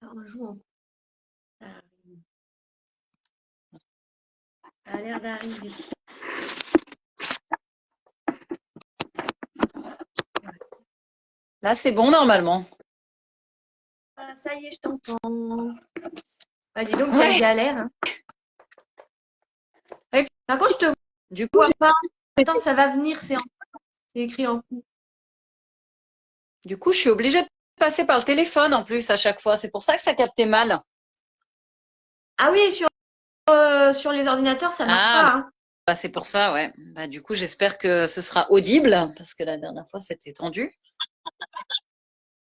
On joue en... Ça a l'air d'arriver. Là, c'est bon normalement. Ah, ça y est, je t'entends. Ah, dis donc, quelle galère. Hein. Ouais. Par contre, je te Du coup, vois pas. Attends, ça va venir, c'est écrit en cours. Du coup, je suis obligée de passer par le téléphone en plus à chaque fois. C'est pour ça que ça captait mal. Ah oui, sur les ordinateurs, ça marche pas. Hein. Bah, c'est pour ça, ouais. Bah, du coup, j'espère que ce sera audible parce que la dernière fois, c'était tendu.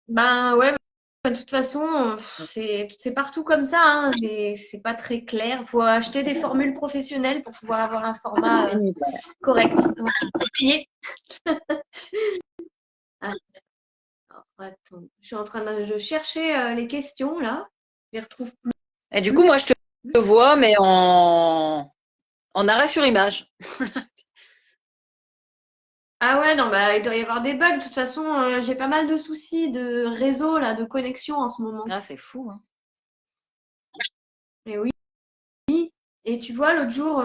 Ben ouais, de toute façon, c'est partout comme ça. Hein. C'est pas très clair. Il faut acheter des formules professionnelles pour pouvoir avoir un format correct. Payer. Attends, je suis en train de chercher les questions là. Je les retrouve plus. Et du coup, moi, je te vois, mais en arrêt sur image. Ah ouais, non, bah, il doit y avoir des bugs. De toute façon, j'ai pas mal de soucis de réseau, là, de connexion en ce moment. Ah, c'est fou. Hein. Et oui. Et tu vois, l'autre jour,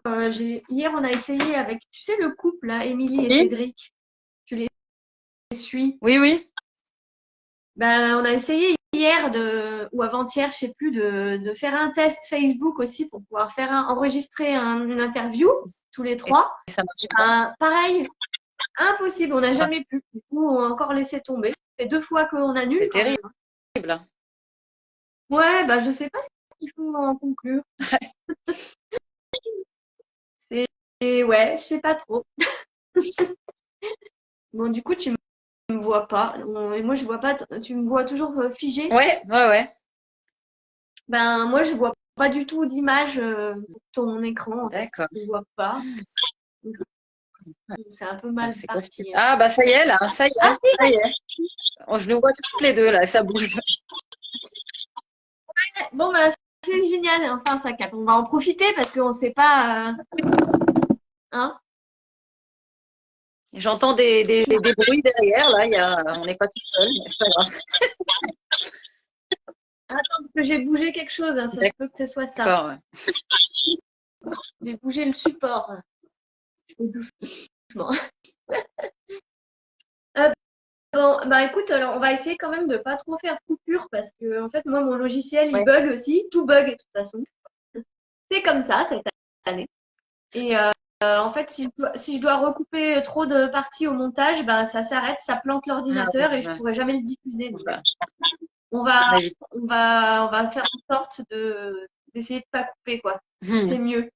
hier, on a essayé avec, tu sais, le couple, là, Émilie et Cédric. Tu les suis? Oui, oui. Ben, on a essayé hier ou avant-hier, je sais plus, de faire un test Facebook aussi pour pouvoir enregistrer une interview tous les trois. Et ça marche pas. Pareil, impossible, on n'a jamais pu. Du coup, on a encore laissé tomber. Ça fait 2 fois qu'on annule. C'est quand même. terrible. Ouais, bah je sais pas ce qu'il faut en conclure. Ouais, je sais pas trop. Bon, du coup, tu me vois pas. Et moi, je vois pas. Tu me vois toujours figé. Ouais, ouais, ouais. Ben, moi, je vois pas du tout d'image sur ton écran. En fait. D'accord. Je vois pas. Donc, c'est un peu mal parti. Ah, bah ça y est, là. Ça y est. Ah, si, ça y est. Oh, je nous vois toutes les deux, là. Ça bouge. bon, bah, c'est génial. Enfin, ça capte. On va en profiter parce qu'on sait pas. Hein? J'entends des bruits derrière, là. On n'est pas toute seule, mais c'est pas grave. Attends, parce que j'ai bougé quelque chose. Hein, ça se peut que ce soit ça. D'accord, ouais. J'ai bougé le support. Je fais doucement. Bon, bah écoute, alors on va essayer quand même de pas trop faire de coupure parce que en fait moi mon logiciel il bug aussi, tout bug de toute façon. C'est comme ça cette année. Et en fait si je dois recouper trop de parties au montage, bah ça s'arrête, ça plante l'ordinateur et je pourrai jamais le diffuser. Donc, on va faire en sorte d'essayer de pas couper quoi. C'est mieux.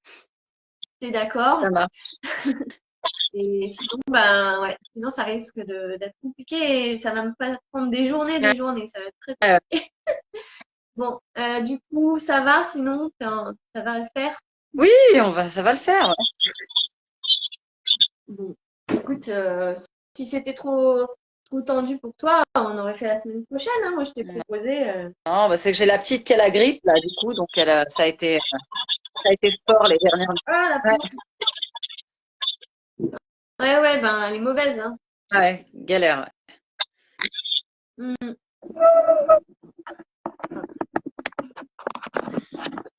T'es d'accord? Ça marche. Et sinon, ben ouais, sinon ça risque d'être compliqué et ça va me prendre des journées, ça va être très compliqué. Bon, du coup, ça va, sinon ça va le faire? Oui, ça va le faire. Bon, écoute, si c'était trop tendu pour toi, on aurait fait la semaine prochaine. Hein. Moi, je t'ai proposé. Non, bah, c'est que j'ai la petite qui a la grippe, là, du coup, donc ça a été sport les dernières nuits. Ah, la ouais, ben elle est mauvaise. Hein. Ouais, galère.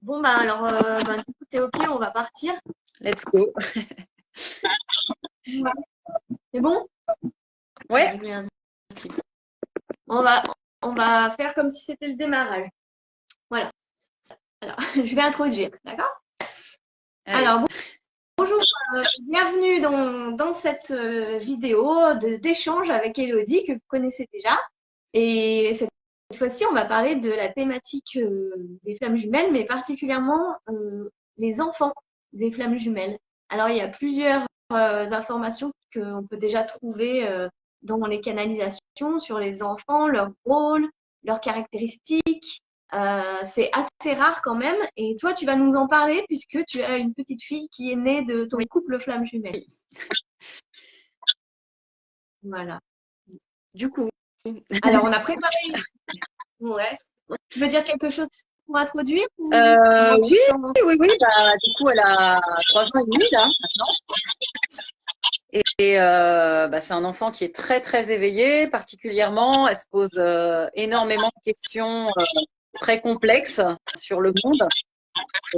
Bon, bah alors, du coup, t'es OK, on va partir. Let's go. C'est bon? Ouais. On va faire comme si c'était le démarrage. Voilà. Alors, je vais introduire, d'accord? Alors, bonjour, bienvenue dans cette vidéo d'échange avec Élodie que vous connaissez déjà. Et cette fois-ci, on va parler de la thématique des flammes jumelles, mais particulièrement les enfants des flammes jumelles. Alors, il y a plusieurs informations qu'on peut déjà trouver dans les canalisations sur les enfants, leur rôle, leurs caractéristiques. C'est assez rare quand même. Et toi, tu vas nous en parler puisque tu as une petite fille qui est née de ton couple flamme jumelle. Voilà. Du coup. Alors, on a préparé. Ouais. Tu veux dire quelque chose pour introduire ou Oui, oui. Bah, du coup, elle a 3 ans et demi là maintenant. Et bah, c'est un enfant qui est très très éveillé, particulièrement. Elle se pose énormément de questions très complexes sur le monde.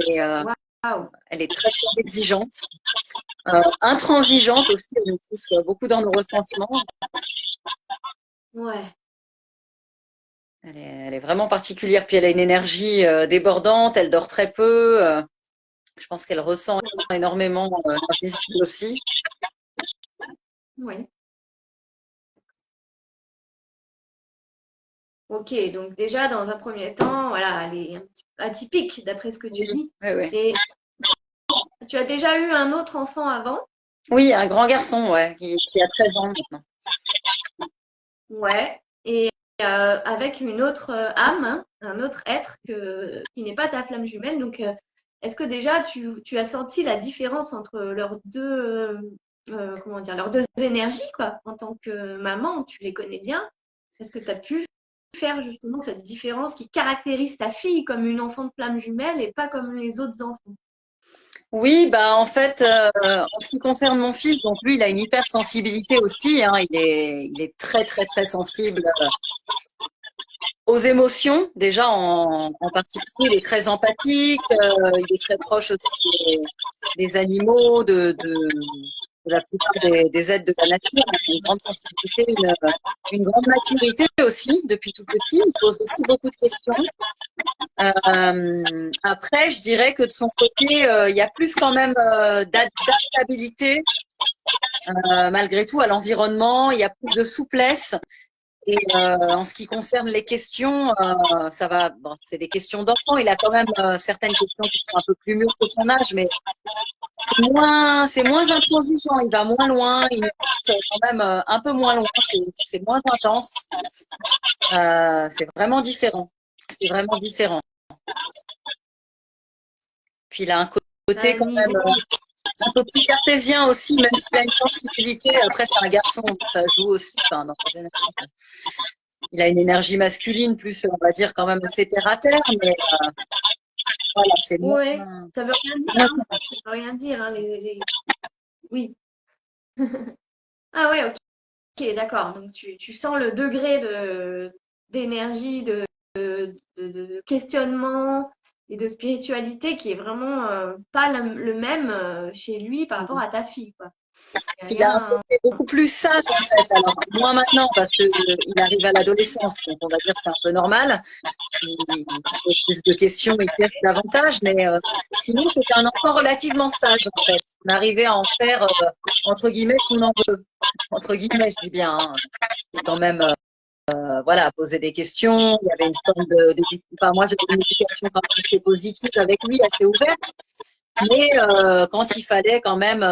Et elle est très très exigeante, intransigeante aussi. Elle nous pousse beaucoup dans nos ressentiments. Ouais. Elle est vraiment particulière. Puis elle a une énergie débordante. Elle dort très peu. Je pense qu'elle ressent énormément l'invisible aussi. Oui. Ok, donc déjà, dans un premier temps, voilà, elle est un petit peu atypique, d'après ce que tu dis. Oui. Et tu as déjà eu un autre enfant avant? Oui, un grand garçon, ouais, qui a 13 ans maintenant. Ouais. Et avec une autre âme, hein, un autre être qui n'est pas ta flamme jumelle. Donc, est-ce que déjà tu as senti la différence entre leurs deux, comment dire, leurs deux énergies, quoi, en tant que maman, tu les connais bien. Est-ce que tu as pu faire justement cette différence qui caractérise ta fille comme une enfant de flamme jumelle et pas comme les autres enfants? Oui, bah en fait, en ce qui concerne mon fils, donc lui, il a une hypersensibilité aussi. Hein, il est très très très sensible aux émotions. Déjà, en particulier, il est très empathique. Il est très proche aussi des animaux, de la plupart des êtres de la nature. Il a une grande sensibilité, une grande maturité aussi depuis tout petit. Il pose aussi beaucoup de questions. Après, je dirais que de son côté, il y a plus quand même d'adaptabilité malgré tout à l'environnement. Il y a plus de souplesse. Et en ce qui concerne les questions, ça va. Bon, c'est des questions d'enfant. Il a quand même certaines questions qui sont un peu plus mûres que son âge, mais c'est moins intransigeant. Il va moins loin. Il pousse quand même un peu moins loin. C'est moins intense. C'est vraiment différent. C'est vraiment différent. Puis il a un côté quand même un peu plus cartésien aussi, même s'il a une sensibilité. Après, c'est un garçon, donc ça joue aussi dans ses énergies. Il a une énergie masculine, plus, on va dire, quand même assez terre-à-terre, mais voilà, c'est moins. Oui, ça veut rien dire, hein. Ça veut rien dire, hein, Oui. Ah ouais, ok, d'accord. Donc tu sens le degré d'énergie, de questionnement et de spiritualité qui est vraiment pas le même chez lui par rapport à ta fille, quoi. Il a un côté beaucoup plus sage en fait. Alors moins maintenant parce que il arrive à l'adolescence, donc on va dire que c'est un peu normal. Il pose plus de questions, il teste davantage, mais sinon c'était un enfant relativement sage en fait. On arrivait à en faire entre guillemets ce qu'on en veut. Entre guillemets, je dis bien. Hein. C'est quand même voilà, poser des questions. Il y avait une forme enfin, moi j'avais une éducation quand même assez positive avec lui, assez ouverte. Mais quand il fallait quand même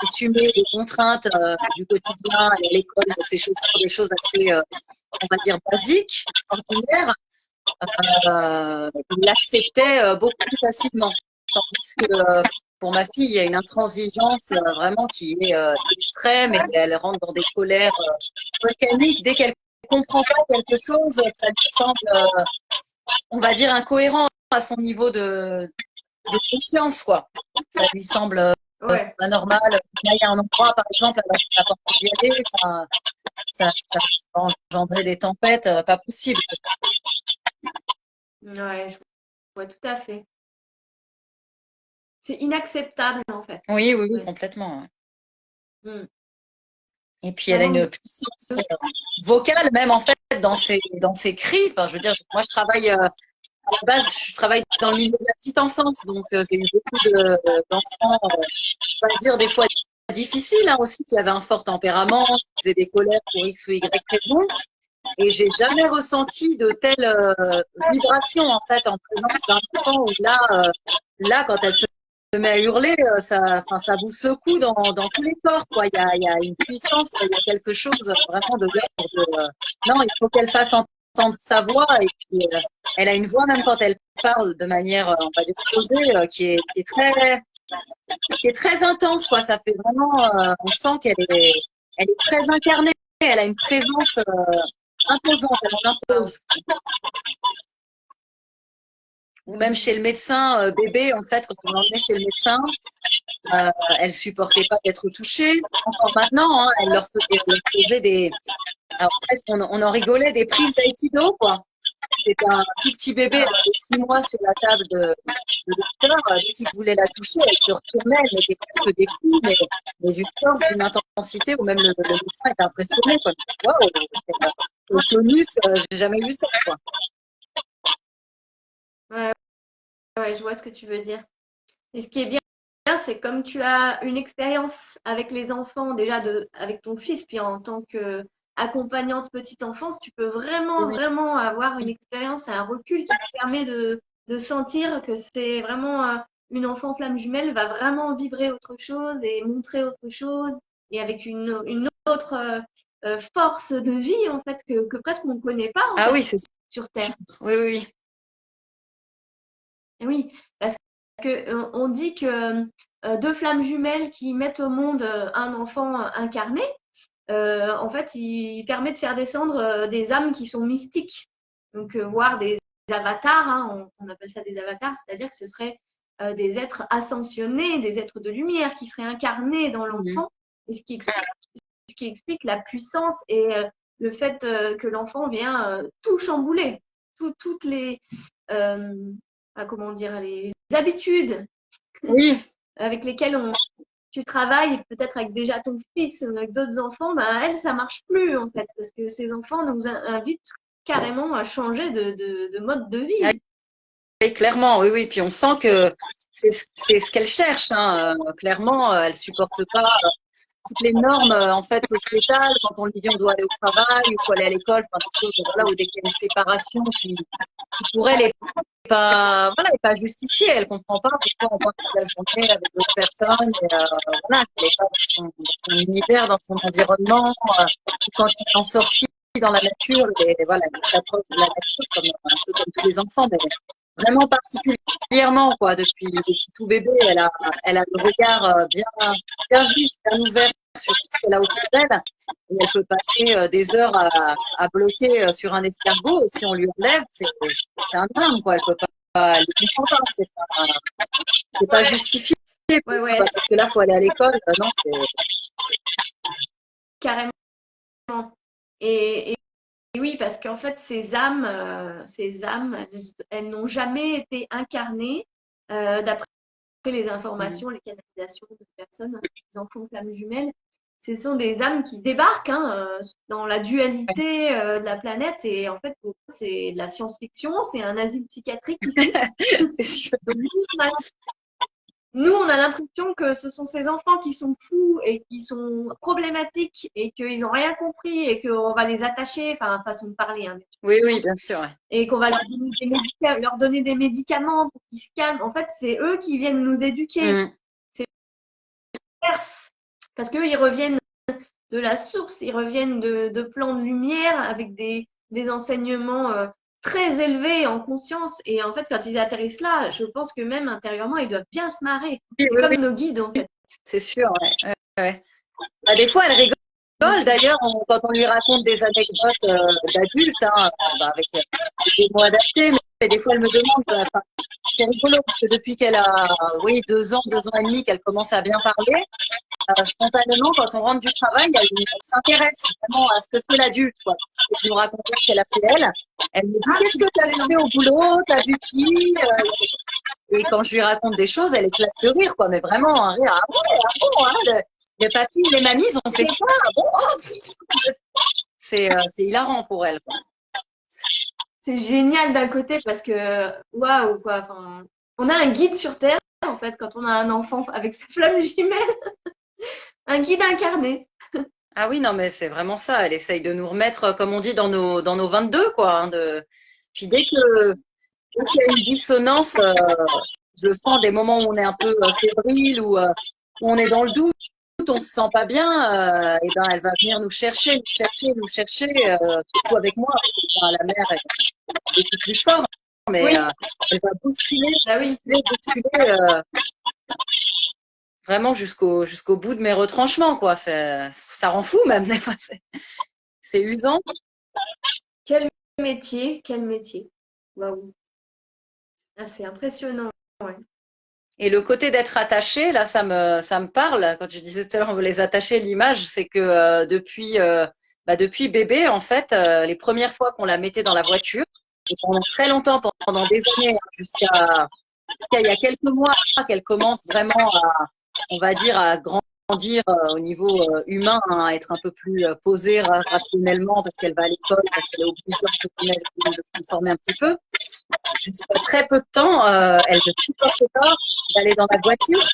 assumer les contraintes du quotidien, aller à l'école, des choses assez, on va dire, basiques, ordinaires, il l'acceptait beaucoup plus facilement. Tandis que pour ma fille, il y a une intransigeance vraiment qui est extrême et elle rentre dans des colères volcaniques. Dès qu'elle comprend pas quelque chose, ça lui semble, on va dire, incohérent à son niveau de conscience, quoi. Ça lui semble pas normal. Là, il y a un endroit, par exemple, alors qu'on n'a pas envie d'y aller, enfin, ça va engendrer des tempêtes, pas possible. Ouais, je vois tout à fait. C'est inacceptable en fait. Oui, complètement. Ouais. Mm. Et puis elle a une puissance vocale, même en fait, dans ses cris. Enfin, je veux dire, moi je travaille à la base, je travaille dans le milieu de la petite enfance, donc j'ai eu beaucoup d'enfants, on va dire des fois difficiles hein, aussi, qui avaient un fort tempérament, qui faisaient des colères pour X ou Y raison. Et j'ai jamais ressenti de telles vibrations en fait en présence d'un enfant où là quand elle se met à hurler, ça vous secoue dans tous les corps quoi. Il y a une puissance, il y a quelque chose vraiment de l'ordre de non, il faut qu'elle fasse entendre sa voix et puis elle a une voix même quand elle parle de manière on va dire posée qui est très intense quoi. Ça fait vraiment on sent elle est très incarnée, elle a une présence imposante, elle en impose. ou même chez le médecin, bébé, en fait, quand on l'emmenait chez le médecin, elle supportait pas d'être touchée. Encore maintenant, hein, elle leur faisait des, alors presque on en rigolait, des prises d'aïkido, quoi. C'était un tout petit bébé, elle avait 6 mois sur la table de docteur. Dès qu'il voulait la toucher, elle se retournait, elle mettait presque des coups, mais d'une force, d'une intensité, où même le médecin était impressionné, quoi. Waouh, le tonus, j'ai jamais vu ça, quoi. Ouais, ouais, je vois ce que tu veux dire. Et ce qui est bien, c'est comme tu as une expérience avec les enfants, déjà avec ton fils, puis en tant qu'accompagnante petite enfance, tu peux vraiment, Oui, vraiment avoir une expérience et un recul qui te permet de sentir que c'est vraiment une enfant flamme jumelle va vraiment vibrer autre chose et montrer autre chose et avec une autre force de vie en fait que presque on ne connaît pas en ah fait oui, c'est sûr. sur Terre. Oui, oui, oui. Et oui, parce que on dit que deux flammes jumelles qui mettent au monde un enfant incarné, en fait, il permet de faire descendre des âmes qui sont mystiques. Donc, voire des avatars, hein, on appelle ça des avatars, c'est-à-dire que ce seraient des êtres ascensionnés, des êtres de lumière qui seraient incarnés dans Mhm. l'enfant, et ce qui explique la puissance et le fait que l'enfant vient tout chambouler, toutes les, euh, comment dire, les habitudes Oui, avec lesquelles tu travailles, peut-être avec déjà ton fils, avec d'autres enfants, ben, elle, ça marche plus en fait, parce que ces enfants nous invitent carrément à changer de mode de ah vie. oui, clairement, oui, oui. Puis on sent que c'est ce qu'elle cherche, hein. Clairement, elle supporte pas toutes les normes en fait sociétales. Quand on lui dit on doit aller au travail, il faut aller à l'école, enfin des choses voilà, où dès qu'il y a une séparation qui pour elle est pas voilà, est pas justifiée. Elle comprend pas pourquoi on passe toute la journée avec d'autres personnes. Et, voilà, qu'elle est pas dans son univers, dans son environnement. Quand elle est en sortie dans la nature, et voilà, elle est très proche de la nature, comme, un peu comme tous les enfants, mais vraiment particulièrement, quoi. Depuis tout bébé, elle a le regard bien vif, bien ouvert sur tout ce qu'elle a autour d'elle. Et elle peut passer des heures à bloquer sur un escargot. Et si on lui enlève, c'est un drame, quoi. Elle peut pas, elle ne comprend pas. C'est pas justifié. Ouais, ouais, Parce que là, faut aller à l'école. Non, c'est. carrément. Et, et oui, parce qu'en fait, ces âmes, elles n'ont jamais été incarnées d'après les informations, les canalisations de personnes, les enfants flammes jumelles. Ce sont des âmes qui débarquent hein, dans la dualité de la planète et en fait, c'est de la science-fiction, c'est un asile psychiatrique ici. C'est sûr. Donc, nous, on a l'impression que ce sont ces enfants qui sont fous et qui sont problématiques et qu'ils n'ont rien compris et qu'on va les attacher, enfin, façon de parler, hein, Oui, oui, bien sûr. Ouais. et qu'on va leur donner des médicaments pour qu'ils se calment. En fait, c'est eux qui viennent nous éduquer. Mm. C'est l'inverse. Parce qu'eux, ils reviennent de la source, ils reviennent de plans de lumière avec des enseignements très élevés en conscience. Et en fait, quand ils atterrissent là, je pense que même intérieurement, ils doivent bien se marrer. Oui, C'est oui, comme oui, nos guides, en fait. c'est sûr. Ouais. Ouais, ouais. Bah, des fois, elle rigole. D'ailleurs, quand on lui raconte des anecdotes d'adultes, hein, bah, avec des mots adaptés, mais des fois, elle me demande. Enfin, c'est rigolo parce que depuis qu'elle a, oui, 2 ans et demi, qu'elle commence à bien parler, spontanément, quand on rentre du travail, elle s'intéresse vraiment à ce que fait l'adulte, quoi. Elle nous raconte ce qu'elle a fait elle. Elle me dit qu'est-ce que tu as fait au boulot, t'as vu qui et quand je lui raconte des choses, elle éclate de rire, quoi. Mais vraiment un rire. Ah ouais, ah bon, hein, les papis, les mamies, ils ont fait ça. Ah bon, oh, c'est hilarant pour elle, quoi. C'est génial d'un côté parce que, waouh, quoi. Enfin, on a un guide sur Terre, en fait, quand on a un enfant avec sa flamme jumelle, un guide incarné. Ah oui, non, mais c'est vraiment ça. Elle essaye de nous remettre, comme on dit, dans nos 22, quoi. Hein, Puis dès qu'il y a une dissonance, je le sens des moments où on est un peu fébrile, où on est dans le doute, on se sent pas bien, et ben elle va venir nous chercher, surtout avec moi, parce que enfin, la mère est beaucoup plus forte, mais Oui, elle va bousculer, bah oui. bousculer, vraiment jusqu'au bout de mes retranchements, quoi. Ça rend fou même des fois, c'est usant. Quel métier, quel métier. Waouh. Ah, c'est impressionnant. Ouais. Et le côté d'être attaché, là, ça me parle. Quand je disais tout à l'heure, on veut les attacher, l'image, c'est que depuis bébé, en fait, les premières fois qu'on la mettait dans la voiture, et pendant très longtemps, pendant des années, hein, jusqu'à il y a quelques mois, qu'elle commence vraiment à, on va dire, à grandir au niveau humain, hein, à être un peu plus posée rationnellement parce qu'elle va à l'école, parce qu'elle est obligée de se conformer un petit peu. Jusqu'à très peu de temps, elle ne supportait pas d'aller dans la voiture.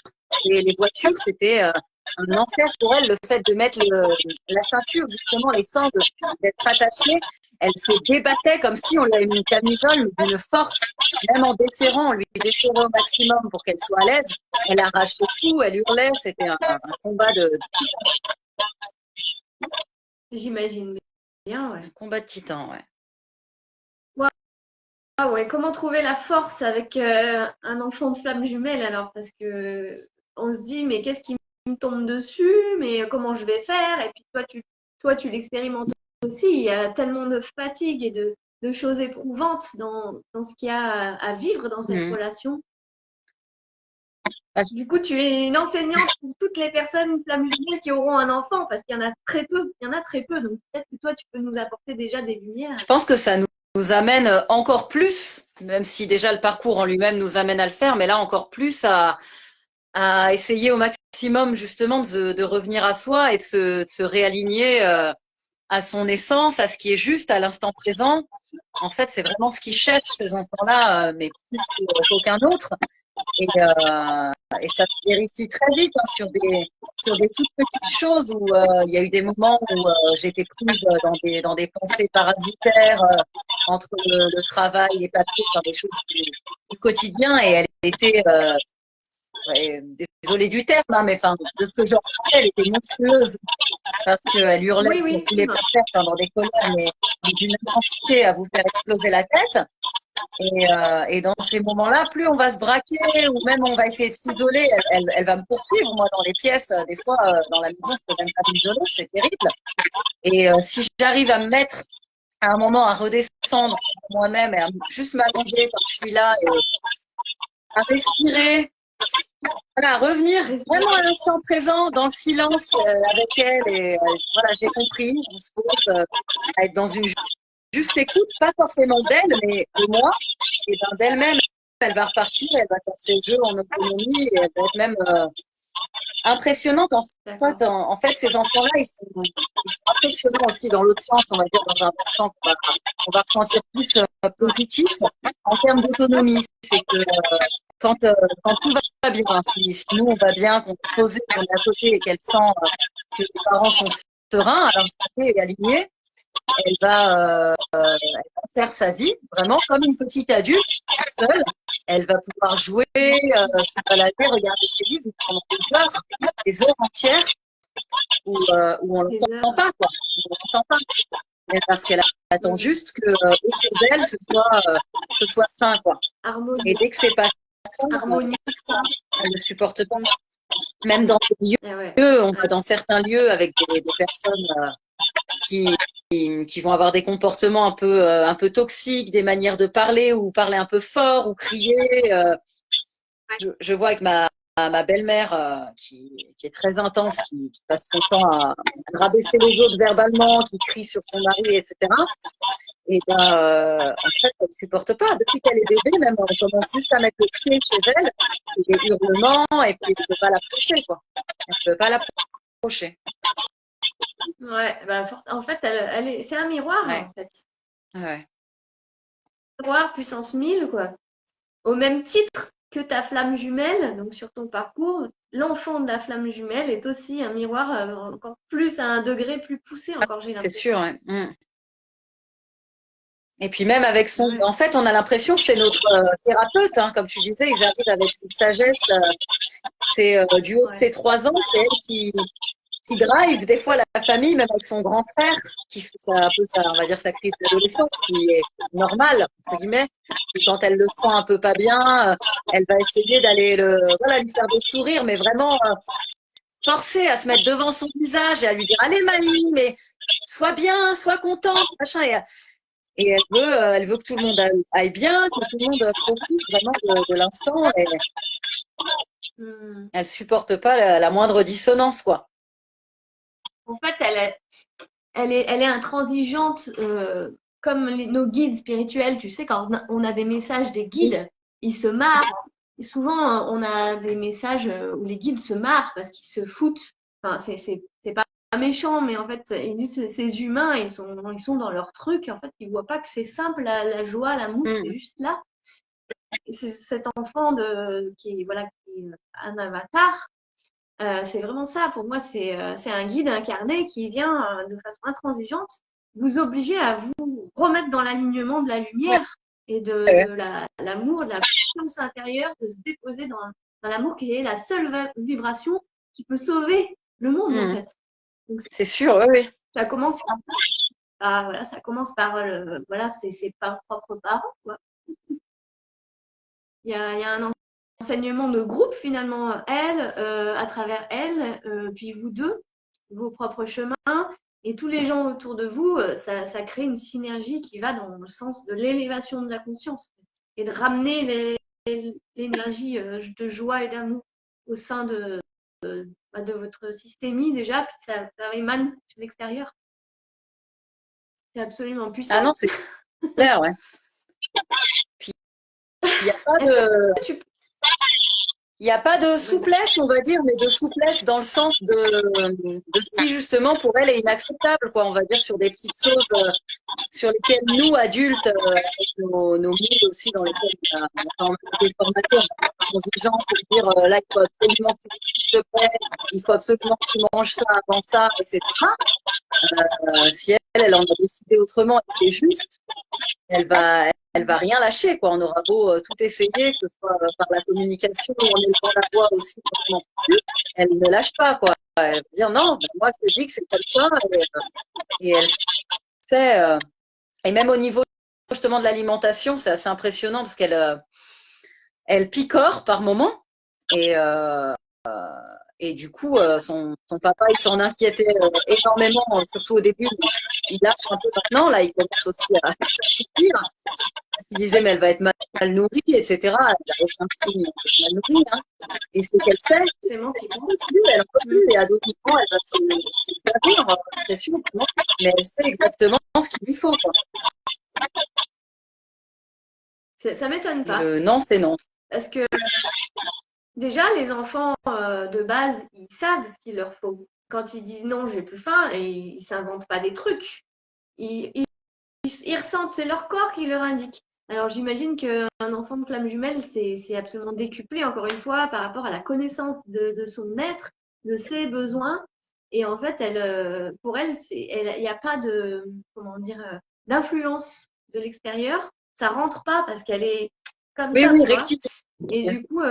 Et les voitures, c'était un enfer pour elle, le fait de mettre la ceinture, justement, les sangles, d'être attachée. Elle se débattait comme si on lui avait mis une camisole, mais d'une force, même en desserrant, on lui desserrait au maximum pour qu'elle soit à l'aise. Elle arrachait tout, elle hurlait, c'était un combat de titan. J'imagine bien, Un ouais. combat de titan, ouais. Ah ouais, comment trouver la force avec un enfant de flamme jumelle alors? Parce que on se dit, mais qu'est-ce qui me tombe dessus? Mais comment je vais faire? Et puis toi, tu l'expérimentes aussi. Il y a tellement de fatigue et de choses éprouvantes dans ce qu'il y a à vivre dans cette Mmh. relation. Ah, Du coup, tu es une enseignante pour toutes les personnes flamme jumelle qui auront un enfant, parce qu'il y en a très peu. Il y en a très peu. Donc peut-être que toi, tu peux nous apporter déjà des lumières. je pense que ça nous amène encore plus, même si déjà le parcours en lui-même nous amène à le faire, mais là encore plus à essayer au maximum justement de revenir à soi et de se réaligner à son essence, à ce qui est juste à l'instant présent. En fait, c'est vraiment ce qu'ils cherchent, ces enfants-là, mais plus qu'aucun autre. Et ça se vérifie très vite hein, sur des toutes petites choses où il y a eu des moments où j'étais prise dans des pensées parasitaires entre le travail, les papiers, enfin, des choses du quotidien. Et elle était, ouais, désolée du terme, hein, mais enfin, de ce que je ressentais, elle était monstrueuse parce qu'elle hurlait Oui, sur oui. tous les terre dans des colères, mais d'une intensité à vous faire exploser la tête. Et dans ces moments-là, plus on va se braquer ou même on va essayer de s'isoler, elle va me poursuivre, moi, dans les pièces. Des fois, dans la maison, je peux même pas m'isoler, c'est terrible. Et si j'arrive à me mettre à un moment à redescendre moi-même et à juste m'allonger comme je suis là et à respirer, voilà, à revenir vraiment à l'instant présent, dans le silence avec elle. Et voilà, j'ai compris, on se pose à être dans une juste écoute, pas forcément d'elle, mais de moi, et ben d'elle-même. Elle va repartir, elle va faire ses jeux en autonomie, et elle va être même impressionnante. En fait, ces enfants-là, ils sont impressionnants aussi dans l'autre sens, on va dire, dans un versant qu'on va ressentir plus positif en termes d'autonomie. C'est que quand tout va bien, hein, si nous on va bien, qu'on est posé, qu'on est à côté et qu'elle sent que les parents sont sereins, à l'instant et alignés, elle va faire sa vie vraiment comme une petite adulte, seule. Elle va pouvoir jouer, se balader, regarder ses livres pendant des heures entières où on l'entend pas, quoi. On l'entend pas. Mais parce qu'elle attend juste que autour d'elle ce soit sain, quoi. Et Harmonie. dès que c'est pas sain, Harmonie. elle ne supporte pas. Même dans des Ah ouais. lieux, on va dans certains lieux avec des personnes qui, qui vont avoir des comportements un peu toxiques, des manières de parler ou parler un peu fort ou crier. Je vois avec ma belle-mère qui est très intense, qui passe son temps à rabaisser les autres verbalement, qui crie sur son mari, etc. Et ben, en fait, elle ne supporte pas. Depuis qu'elle est bébé, même, on commence juste à mettre le pied chez elle, c'est des hurlements, et puis elle ne peut pas l'approcher, quoi. Elle ne peut pas l'approcher. Ouais, bah en fait, c'est un miroir, Ouais. en fait. Ouais. Miroir puissance 1000, quoi. Au même titre que ta flamme jumelle, donc sur ton parcours, l'enfant de la flamme jumelle est aussi un miroir encore plus, à un degré plus poussé encore, j'ai C'est l'impression. sûr, ouais. Et puis même avec son... Ouais. En fait, on a l'impression que c'est notre thérapeute, hein, comme tu disais, ils arrivent avec une sagesse. C'est du haut de Ouais. ses 3 ans, c'est elle qui drive des fois la famille, même avec son grand frère, qui fait un peu on va dire sa crise d'adolescence, qui est normale, entre guillemets. Et quand elle le sent un peu pas bien, elle va essayer d'aller voilà, lui faire des sourires, mais vraiment forcer à se mettre devant son visage et à lui dire allez Mali, mais sois bien, sois content, machin. Et elle veut que tout le monde aille bien, que tout le monde profite vraiment de l'instant. Et elle supporte pas la moindre dissonance, quoi. En fait, elle est intransigeante, comme nos guides spirituels. Tu sais, quand on a des messages des guides, ils se marrent. Et souvent, on a des messages où les guides se marrent parce qu'ils se foutent. Enfin, c'est pas méchant, mais en fait, ils disent ces humains, ils sont dans leur truc. En fait, ils voient pas que c'est simple, la joie, l'amour, c'est juste là. Et c'est cet enfant qui est un avatar. C'est vraiment ça. Pour moi, c'est un guide incarné qui vient de façon intransigeante vous obliger à vous remettre dans l'alignement de la Ouais. lumière et de l'amour, de la puissance intérieure, de se déposer dans l'amour qui est la seule vibration qui peut sauver le monde, en fait. Donc, c'est sûr, oui. ça commence par, voilà, ça commence par ses propres parents, quoi. Il y a un enseignement de groupe finalement, à travers elle, puis vous deux, vos propres chemins, et tous les gens autour de vous, ça crée une synergie qui va dans le sens de l'élévation de la conscience et de ramener l'énergie de joie et d'amour au sein de votre systémie déjà, puis ça émane sur l'extérieur. C'est absolument puissant. Ah non, c'est clair, ouais. Puis, il n'y a pas de... Il n'y a pas de souplesse, on va dire, mais de souplesse dans le sens de ce qui, justement, pour elle est inacceptable, quoi. On va dire sur des petites choses sur lesquelles nous, adultes, avec nos mondes aussi dans lesquels on a des formations, transigeants pour dire là, il faut absolument que tu s'il te plaît, il faut absolument que tu manges ça avant ça, etc. Si elle en a décidé autrement et c'est juste, elle va rien lâcher, quoi. On aura beau tout essayer, que ce soit par la communication ou en élevant la voix aussi, elle ne lâche pas, quoi. Elle va dire non, moi je dis que c'est comme ça, et elle sait. Et même au niveau justement de l'alimentation, c'est assez impressionnant parce qu'elle elle picore par moment, et et du coup, son papa, il s'en inquiétait énormément, surtout au début. Il lâche un peu maintenant, là, il commence aussi à s'assouplir. Parce qu'il disait, mais elle va être mal nourrie, etc. Elle n'a aucun signe d'être mal nourrie. Hein. Et c'est qu'elle sait. C'est menti. Elle en peut plus. Et à d'autres moments, elle va se gaver, on va avoir l'impression, mais elle sait exactement ce qu'il lui faut. Quoi. Ça m'étonne pas. Non, c'est non. Parce que déjà, les enfants de base, ils savent ce qu'il leur faut. Quand ils disent non, j'ai plus faim, et ils ne s'inventent pas des trucs. Ils ressentent, c'est leur corps qui leur indique. Alors j'imagine qu'un enfant de flamme jumelle, c'est absolument décuplé, encore une fois, par rapport à la connaissance de son être, de ses besoins. Et en fait, pour elle, il n'y a pas de, comment dire, d'influence de l'extérieur. Ça rentre pas parce qu'elle est comme ça, tu vois. Et du coup,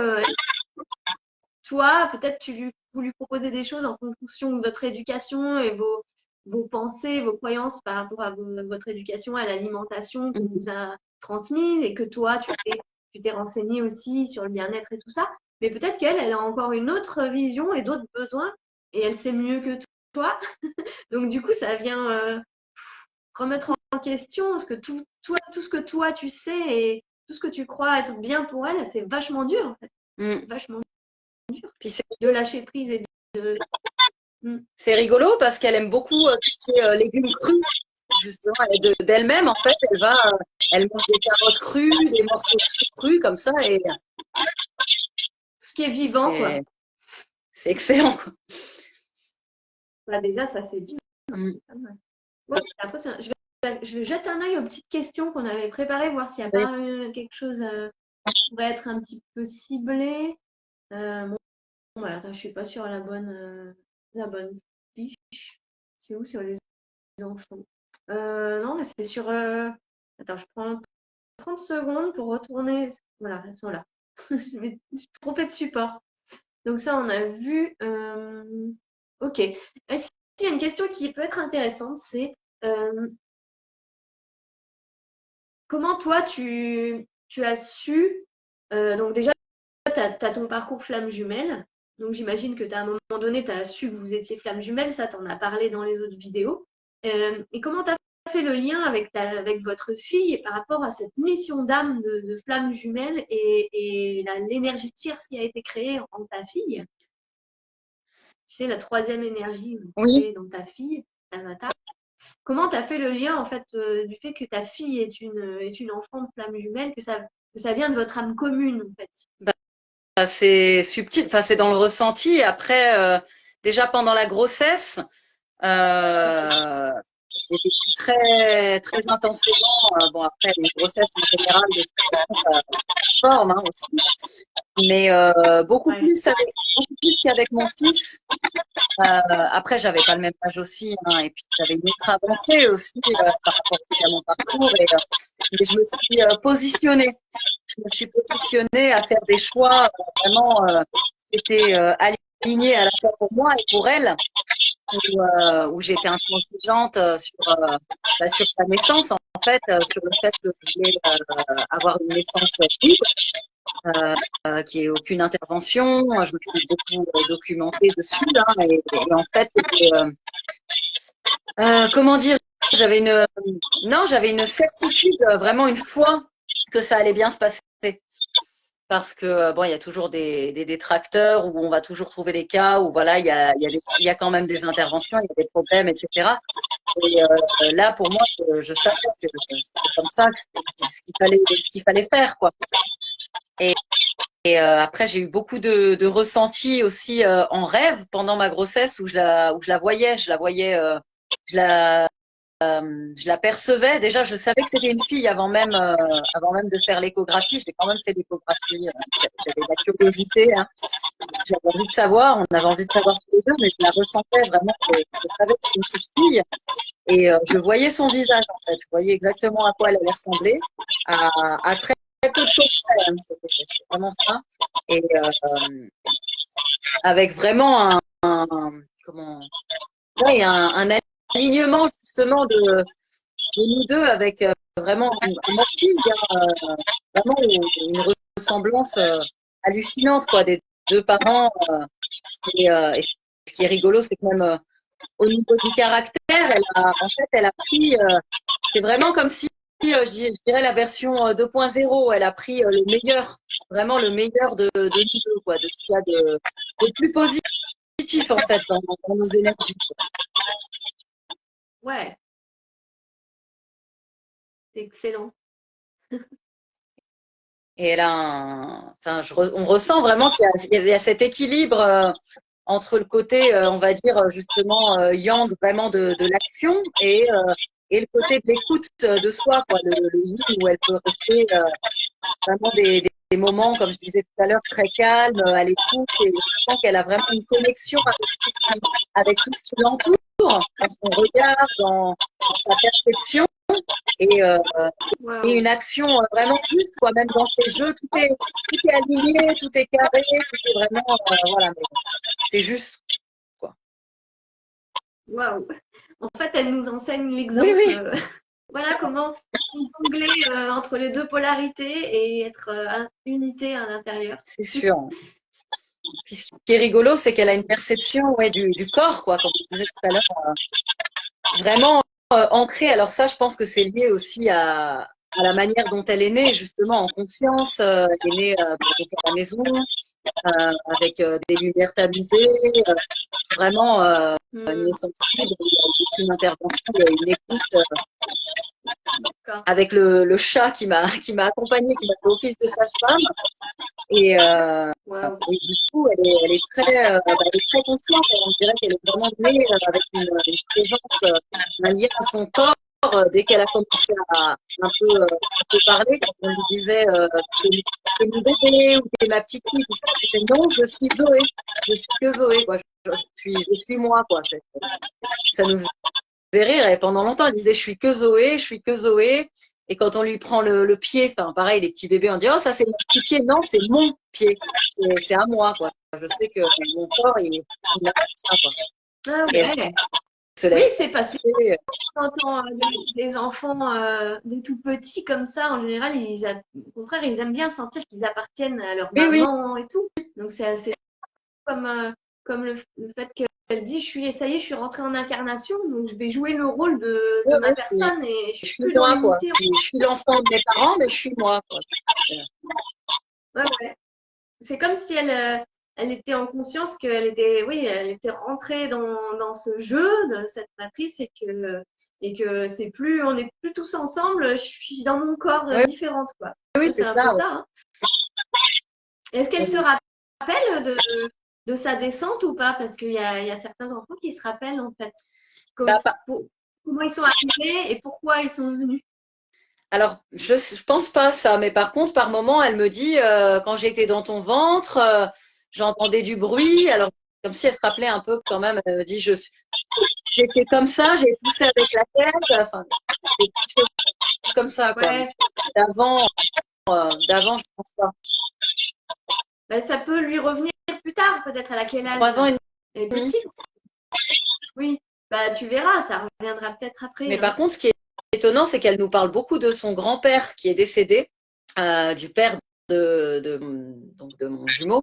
toi, peut-être vous lui proposez des choses en fonction de votre éducation et vos pensées, vos croyances par rapport à votre éducation, à l'alimentation qu'on vous a transmise et que toi, tu t'es renseigné aussi sur le bien-être et tout ça. Mais peut-être qu'elle, elle a encore une autre vision et d'autres besoins et elle sait mieux que toi. Donc, du coup, ça vient remettre en question ce que tout ce que toi, tu sais et tout ce que tu crois être bien pour elle, c'est vachement dur, en fait. Vachement dur. Puis de lâcher prise et de... C'est rigolo parce qu'elle aime beaucoup tout ce qui est légumes crus, justement. D'elle-même, en fait, elle mange des carottes crues, des morceaux de chou crus, comme ça. Et tout ce qui est vivant, quoi. C'est excellent, quoi. Bah, déjà, ça, c'est bien. C'est pas mal. Ouais, après, je vais jeter un œil aux petites questions qu'on avait préparées, voir s'il n'y a pas quelque chose qui pourrait être un petit peu ciblé. Bon, voilà, je ne suis pas sur la bonne fiche. C'est où sur les enfants? Non, mais c'est sur... Attends, je prends 30 secondes pour retourner. Voilà, elles sont là. Je vais tromper de support. Donc ça, on a vu. Ok. Ici, il y a une question qui peut être intéressante, c'est comment toi, tu as su... donc déjà, tu as ton parcours flamme jumelle. Donc j'imagine que à un moment donné, tu as su que vous étiez flamme jumelle. Ça, tu en as parlé dans les autres vidéos. Et comment tu as fait le lien avec votre fille par rapport à cette mission d'âme de flamme jumelle et l'énergie tierce qui a été créée en ta fille? Tu sais, la troisième énergie Oui. dans ta fille, l'avatar. Comment tu as fait le lien en fait du fait que ta fille est une enfant de flamme jumelle, que ça vient de votre âme commune en fait? C'est subtil, enfin, c'est dans le ressenti. Après, déjà pendant la grossesse, j'ai vécu très, très intensément. Bon, après, les grossesses en général, de toute façon, ça se forme aussi. Mais beaucoup plus qu'avec mon fils. Après, j'avais pas le même âge aussi, hein, et puis j'avais une autre avancée aussi par rapport aussi à mon parcours. Mais je me suis positionnée. Je me suis positionnée à faire des choix vraiment qui étaient alignés à la fois pour moi et pour elle, où j'étais intransigeante sur sa naissance, en fait, sur le fait que je voulais avoir une naissance libre. Qui ait aucune intervention. Je me suis beaucoup documentée dessus, hein, et en fait, comment dire, j'avais une certitude, vraiment une foi que ça allait bien se passer. Parce que bon, il y a toujours des détracteurs où on va toujours trouver les cas où voilà, il y a quand même des interventions, il y a des problèmes, etc. Et là, pour moi, je savais que c'était comme ça, que ce qu'il fallait faire, quoi. Et après, j'ai eu beaucoup de ressentis aussi en rêve pendant ma grossesse où je la voyais, je la percevais. Déjà, je savais que c'était une fille avant même de faire l'échographie. J'ai quand même fait l'échographie. J'avais de la curiosité, hein. J'avais envie de savoir. On avait envie de savoir tous les deux, mais je la ressentais vraiment. Je savais que c'était une petite fille. Et je voyais son visage, en fait. Je voyais exactement à quoi elle allait ressembler. À très peu de choses près, hein. C'était vraiment ça. Et avec vraiment un alignement justement de nous deux avec vraiment ma fille, hein, vraiment une ressemblance hallucinante, quoi, des deux parents. Et ce qui est rigolo, c'est que même au niveau du caractère, elle a pris, c'est vraiment comme si, je dirais la version 2.0, elle a pris le meilleur, vraiment le meilleur de nous deux, quoi, de ce qu'il y a de plus positif en fait dans nos énergies. Ouais, c'est excellent. Et elle a on ressent vraiment qu'il y a cet équilibre entre le côté, on va dire justement yang, vraiment de l'action, et le côté de l'écoute de soi, quoi, le yin où elle peut rester vraiment des moments, comme je disais tout à l'heure, très calmes, à l'écoute, et je sens qu'elle a vraiment une connexion avec tout ce qui l'entoure, dans son regard, dans sa perception. Et, Wow. et une action vraiment juste, quoi, même dans ses jeux, tout est aligné, tout est carré, tout est vraiment, voilà, mais c'est juste, quoi. Waouh. En fait, elle nous enseigne l'exemple. Oui, oui. Voilà comment jongler entre les deux polarités et être unité à l'intérieur. C'est sûr. Puis ce qui est rigolo, c'est qu'elle a une perception, ouais, du corps, quoi, comme je disais tout à l'heure, vraiment ancrée. Alors ça, je pense que c'est lié aussi à la manière dont elle est née, justement, en conscience. Elle est née à la maison, avec des lumières tamisées, vraiment une naissance libre, une intervention, une écoute, avec le chat qui m'a accompagnée, qui m'a fait office de sage-femme. Et du coup, elle est très consciente. On dirait qu'elle est vraiment née avec une présence, un lien à son corps. Dès qu'elle a commencé à un peu parler, quand on lui disait t'es mon bébé ou t'es ma petite fille, tout ça, elle disait non, je suis Zoé, je suis que Zoé, quoi. Je suis moi, quoi. Ça nous faisait rire. Et pendant longtemps, elle disait je suis que Zoé, je suis que Zoé. Et quand on lui prend le pied, enfin pareil, les petits bébés, on dit oh ça c'est mon petit pied, non c'est mon pied, c'est à moi, quoi. Je sais que mon corps il appartient, quoi. Ah, Et ouais. se Oui, laisse c'est parce que quand on les enfants des tout petits comme ça, en général, au contraire, ils aiment bien sentir qu'ils appartiennent à leur oui, maman et tout. Donc c'est assez comme le fait elle dit, ça y est, je suis rentrée en incarnation, donc je vais jouer le rôle de ma personne et je suis plus dans moi, l'unité. Je suis l'enfant de mes parents, mais je suis moi, quoi. Ouais. C'est comme si elle était en conscience qu'elle était, oui, elle était rentrée dans ce jeu, de cette matrice, et que c'est plus, on n'est plus tous ensemble, je suis dans mon corps différente, quoi. Oui, c'est un peu ça. Hein. Est-ce qu'elle se rappelle de sa descente ou pas? Parce qu'il y a certains enfants qui se rappellent, en fait. Comment ils sont arrivés et pourquoi ils sont venus. Alors, je pense pas ça, mais par contre, par moment, elle me dit, quand j'étais dans ton ventre, j'entendais du bruit. Alors, comme si elle se rappelait un peu quand même, elle me dit, j'étais comme ça, j'ai poussé avec la tête, enfin, des petites choses comme ça, quoi. Ouais. D'avant, je pense pas. Ben, ça peut lui revenir plus tard, peut-être à laquelle âge. 3 ans et elle est petite. Oui, bah, tu verras, ça reviendra peut-être après. Mais par contre, ce qui est étonnant, c'est qu'elle nous parle beaucoup de son grand-père qui est décédé, du père de mon jumeau,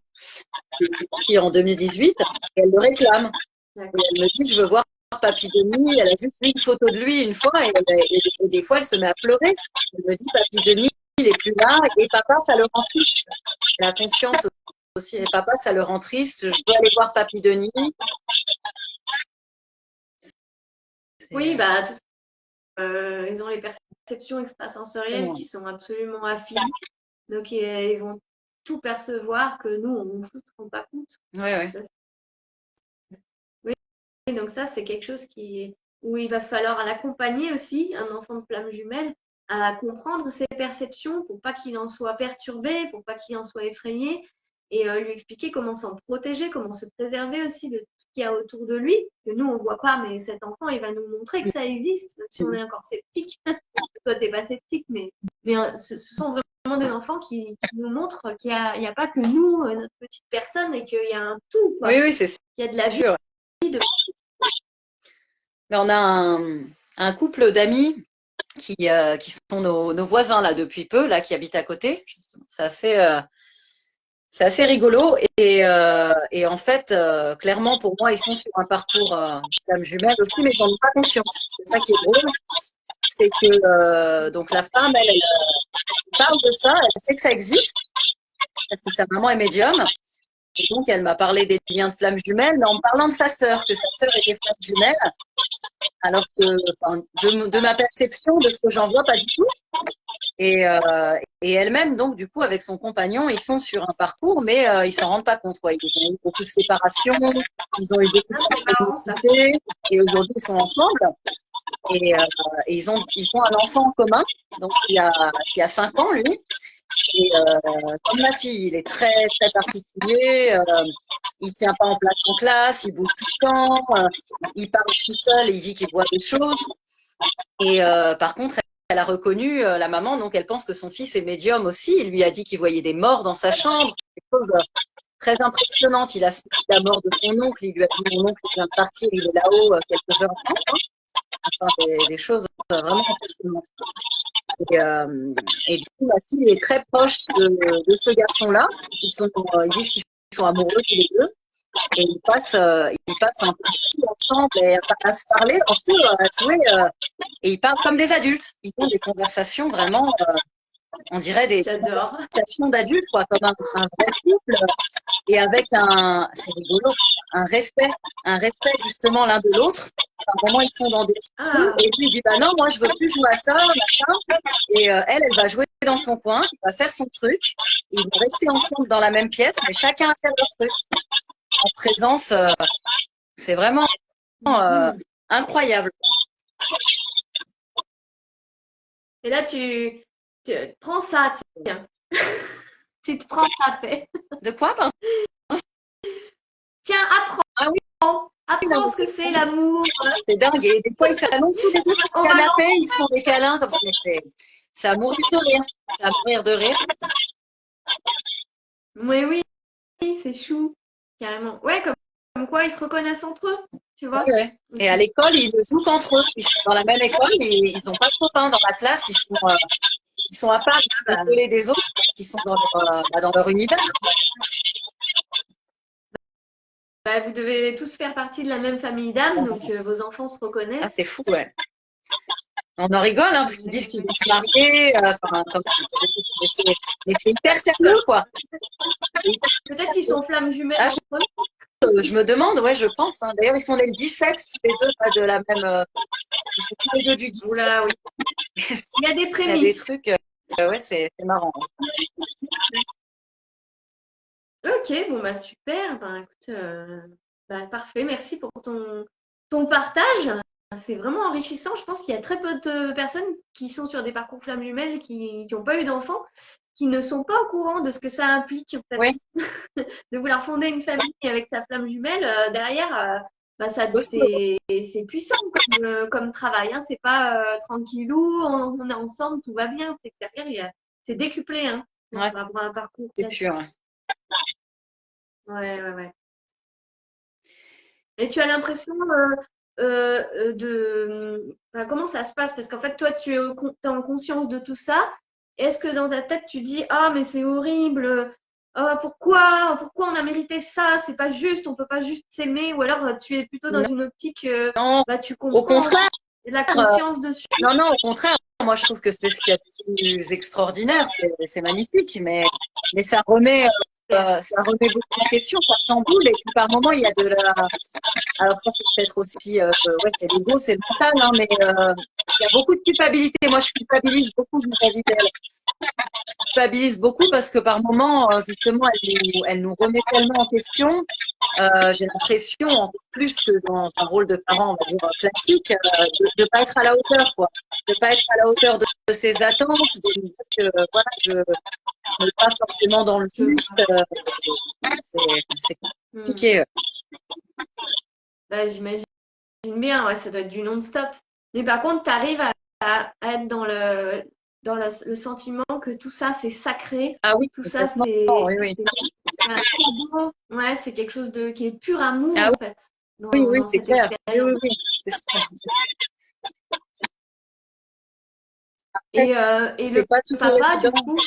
qui est parti en 2018, et elle le réclame. Et elle me dit, je veux voir Papy Denis. Elle a juste vu une photo de lui une fois, et des fois, elle se met à pleurer. Elle me dit, Papy Denis, il est plus là, et papa, ça le rend triste. Elle a conscience aussi, et papa, ça le rend triste, je dois aller voir Papy Denis. Oui, bah, ils ont les perceptions extrasensorielles qui sont absolument affines. Donc, ils vont tout percevoir que nous, on ne se rend pas compte. Oui, donc ça, c'est quelque chose où il va falloir l'accompagner aussi, un enfant de flamme jumelle, à comprendre ses perceptions pour pas qu'il en soit perturbé, pour pas qu'il en soit effrayé, et lui expliquer comment s'en protéger, comment se préserver aussi de tout ce qu'il y a autour de lui, que nous, on ne voit pas, mais cet enfant, il va nous montrer que ça existe, même si on est encore sceptique. Toi, tu n'es pas sceptique, mais ce sont vraiment des enfants qui nous montrent qu'il n'y a pas que nous, notre petite personne, et qu'il y a un tout. Quoi. Oui, c'est sûr. Il y a de la vie. Mais on a un couple d'amis qui sont nos voisins là depuis peu, là, qui habitent à côté. C'est assez rigolo. Et en fait, clairement, pour moi, ils sont sur un parcours flamme jumelle aussi, mais ils n'en ont pas conscience. C'est ça qui est drôle. C'est que donc la femme, elle parle de ça, elle sait que ça existe, parce que sa maman est médium. Et donc, elle m'a parlé des liens de flammes jumelles, mais en me parlant de sa sœur, que sa sœur était flamme jumelle, alors que de ma perception, de ce que j'en vois, pas du tout. Et elle-même, donc, du coup, avec son compagnon, ils sont sur un parcours, mais ils s'en rendent pas compte. Quoi. Ils ont eu beaucoup de séparations, ils ont eu beaucoup de synchronicité, et aujourd'hui, ils sont ensemble. Et ils ont un enfant en commun, donc qui a 5 ans, lui. Et comme ma fille, il est très, très particulier. Il tient pas en place en classe, il bouge tout le temps, il parle tout seul, il dit qu'il voit des choses. Et par contre, elle a reconnu la maman, donc elle pense que son fils est médium aussi. Il lui a dit qu'il voyait des morts dans sa chambre, des choses très impressionnantes. Il a senti la mort de son oncle, il lui a dit mon oncle vient de partir, il est là-haut quelques heures avant. Enfin, des choses vraiment impressionnantes. Et du coup, ma fille est très proche de ce garçon-là. Ils disent qu'ils sont amoureux tous les deux. Et ils passent un peu de temps ensemble à se parler, à jouer. Et ils parlent comme des adultes. Ils ont des conversations vraiment, on dirait des conversations d'adultes, quoi, comme un vrai couple. Et avec c'est rigolo, un respect justement l'un de l'autre. Par moment, ils sont dans des petits trucs, et lui, il dit, bah non, moi, je veux plus jouer à ça, machin. Et elle va jouer dans son coin, elle va faire son truc. Ils vont rester ensemble dans la même pièce, mais chacun à faire leur truc. En présence, c'est vraiment incroyable. Et là, tu prends ça, tiens. Tu te prends ça, fait. De quoi, pardon? Tiens, apprends. Ah oui. Apprends ce que c'est l'amour. C'est dingue. Et des fois, ils s'annoncent tous les deux sur le canapé, ils se font des câlins comme ça. C'est à mourir de rire. C'est à mourir de rire. Oui, c'est chou. Carrément. Ouais, comme quoi ils se reconnaissent entre eux, tu vois. Ouais. Et à l'école, ils jouent qu'entre eux. Ils sont dans la même école et ils n'ont pas de copains dans la classe. Ils sont à part, ils sont isolés des autres parce qu'ils sont dans leur univers. Bah, vous devez tous faire partie de la même famille d'âmes, donc vos enfants se Ah, reconnaissent. c'est fou, ouais. On en rigole, hein, parce qu'ils disent qu'ils vont se marier. Mais c'est hyper sérieux, quoi. Peut-être qu'ils sont flammes jumelles Ah, entre eux. je me demande, ouais, je pense. Hein. D'ailleurs, ils sont nés le 17, tous les deux, pas de la même. Ils sont tous les deux du 17. Oula, oui. Il y a des Il y a des prémices. trucs, ouais, c'est marrant. Ok, bon, bah super. Ben, écoute, bah, parfait. Merci pour ton partage. C'est vraiment enrichissant. Je pense qu'il y a très peu de personnes qui sont sur des parcours flammes jumelles qui n'ont pas eu d'enfants, qui ne sont pas au courant de ce que ça implique, en fait, Oui, de vouloir fonder une famille avec sa flamme jumelle. Derrière, bah, c'est puissant comme travail. Hein. C'est pas tranquillou, on est ensemble, tout va bien. C'est que derrière, c'est décuplé hein, ouais, par rapport à un parcours c'est classique. sûr. Ouais. Et tu as l'impression enfin, comment ça se passe? Parce qu'en fait, toi, tu es en conscience de tout ça. Est-ce que dans ta tête, tu dis, ah, mais c'est horrible, pourquoi on a mérité ça? C'est pas juste, on peut pas juste s'aimer. Ou alors, tu es plutôt dans Non, une optique, bah, tu au comprends contraire, la conscience dessus. non, au contraire. Moi, je trouve que c'est ce qui est le plus extraordinaire. C'est magnifique, mais ça remet beaucoup en question, ça chamboule. Et puis, par moment, il y a de la. Alors, ça, c'est peut-être aussi. Ouais, c'est l'ego, c'est le mental, hein, mais il y a beaucoup de culpabilité. Moi, je culpabilise beaucoup vis-à-vis d'elle. Je culpabilise beaucoup parce que par moment, justement, elle nous remet tellement en question. J'ai l'impression, encore plus que dans un rôle de parent, on va dire classique, de ne pas être à la hauteur, quoi. De ne pas être à la hauteur de ses attentes, de me dire que voilà, je n'est pas forcément dans le juste. C'est compliqué. Bah, j'imagine bien, ouais, ça doit être du non-stop. Mais par contre, tu arrives à être le sentiment que tout ça, c'est sacré. Ah oui, Tout ça, complètement. Oui. c'est un cadeau. Ouais, c'est quelque chose qui est pur amour, Ah en fait, oui, dans c'est cette clair. expérience. Oui. C'est sûr. Et C'est le pas toujours papa, du évident. coup,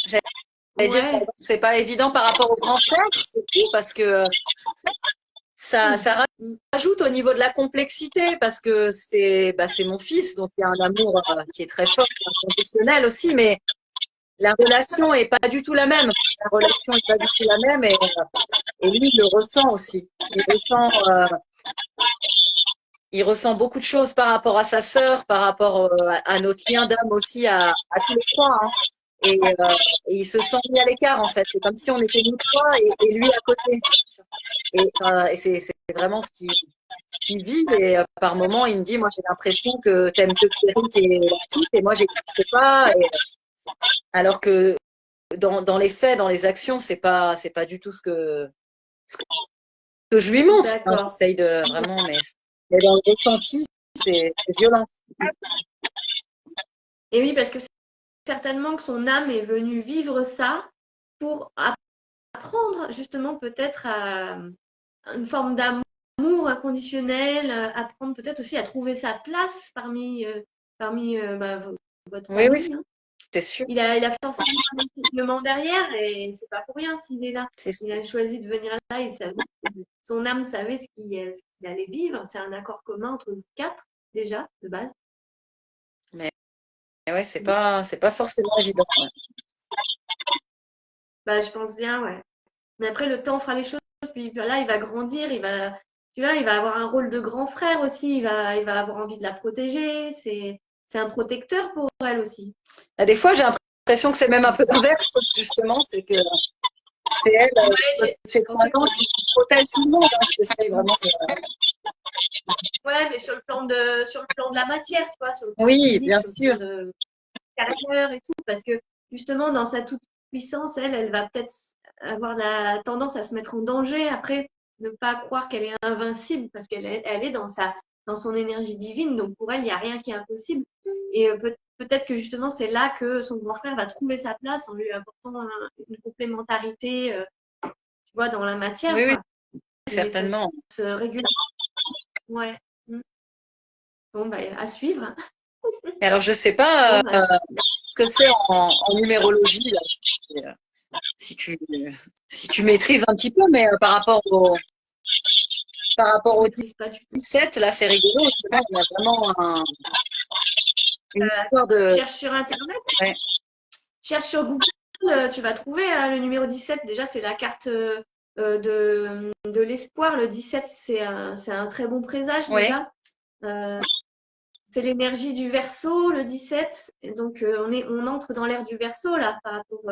J'allais dire, ouais. c'est pas évident par rapport au grand frère, surtout parce que ça rajoute au niveau de la complexité, parce que c'est mon fils, donc il y a un amour qui est très fort, qui est inconditionnel aussi, mais la relation est pas du tout la même. La relation est pas du tout la même et lui, il le ressent aussi. Il ressent beaucoup de choses par rapport à sa sœur, par rapport à notre lien d'âme aussi, à tous les trois. Hein. Et il se sent mis à l'écart, en fait. C'est comme si on était nous trois et lui à côté. Et c'est vraiment ce qu'il vit. Et par moments, il me dit, moi, j'ai l'impression que t'aimes que Pierrick et la petite, et moi, j'existe pas. Alors que dans les faits, dans les actions, c'est pas du tout ce que je lui montre. Enfin, D'accord. j'essaye de vraiment, mais dans le ressenti, c'est violent. Et oui, parce que certainement que son âme est venue vivre ça pour apprendre justement peut-être à une forme d'amour inconditionnel, apprendre peut-être aussi à trouver sa place parmi votre Oui, famille. Hein. c'est sûr. Il a forcément un enseignement derrière et c'est pas pour rien s'il est là. Il a choisi de venir là, son âme savait ce qu'il allait vivre. C'est un accord commun entre nous quatre déjà de base. Mais ouais, c'est pas forcément évident. Ouais. Bah, je pense bien, ouais. Mais après, le temps fera les choses. Puis là, il va grandir, tu vois, il va avoir un rôle de grand frère aussi. Il va avoir envie de la protéger. C'est un protecteur pour elle aussi. Des fois, j'ai l'impression que c'est même un peu l'inverse, justement. C'est que c'est elle, c'est 5 ans qui protège tout le monde. Hein. J'essaye vraiment. Ouais, mais sur le plan de la matière, tu vois, sur le plan Oui, physique, bien sur le sûr. plan de caractère et tout. Parce que justement, dans sa toute puissance, elle va peut-être avoir la tendance à se mettre en danger. Après, ne pas croire qu'elle est invincible parce elle est dans son énergie divine. Donc pour elle, il n'y a rien qui est impossible. Et peut-être que justement, c'est là que son grand frère va trouver sa place en lui apportant une complémentarité, tu vois, dans la matière. Oui, Quoi. Et ça certainement. se régule. Ouais. Bon, bah, à suivre. Et alors, je sais pas Bon, bah, ce que c'est en numérologie, là, si tu maîtrises un petit peu, mais par rapport par rapport au Pas du tout. 17, là, c'est rigolo. Parce que là, on a vraiment une histoire de. Cherche sur Internet, Ouais. cherche sur Google, tu vas trouver le numéro 17. Déjà, c'est la carte de l'espoir. Le 17, c'est un très bon présage Ouais. déjà. C'est l'énergie du Verseau, le 17. Et donc, on entre dans l'ère du Verseau, là, par rapport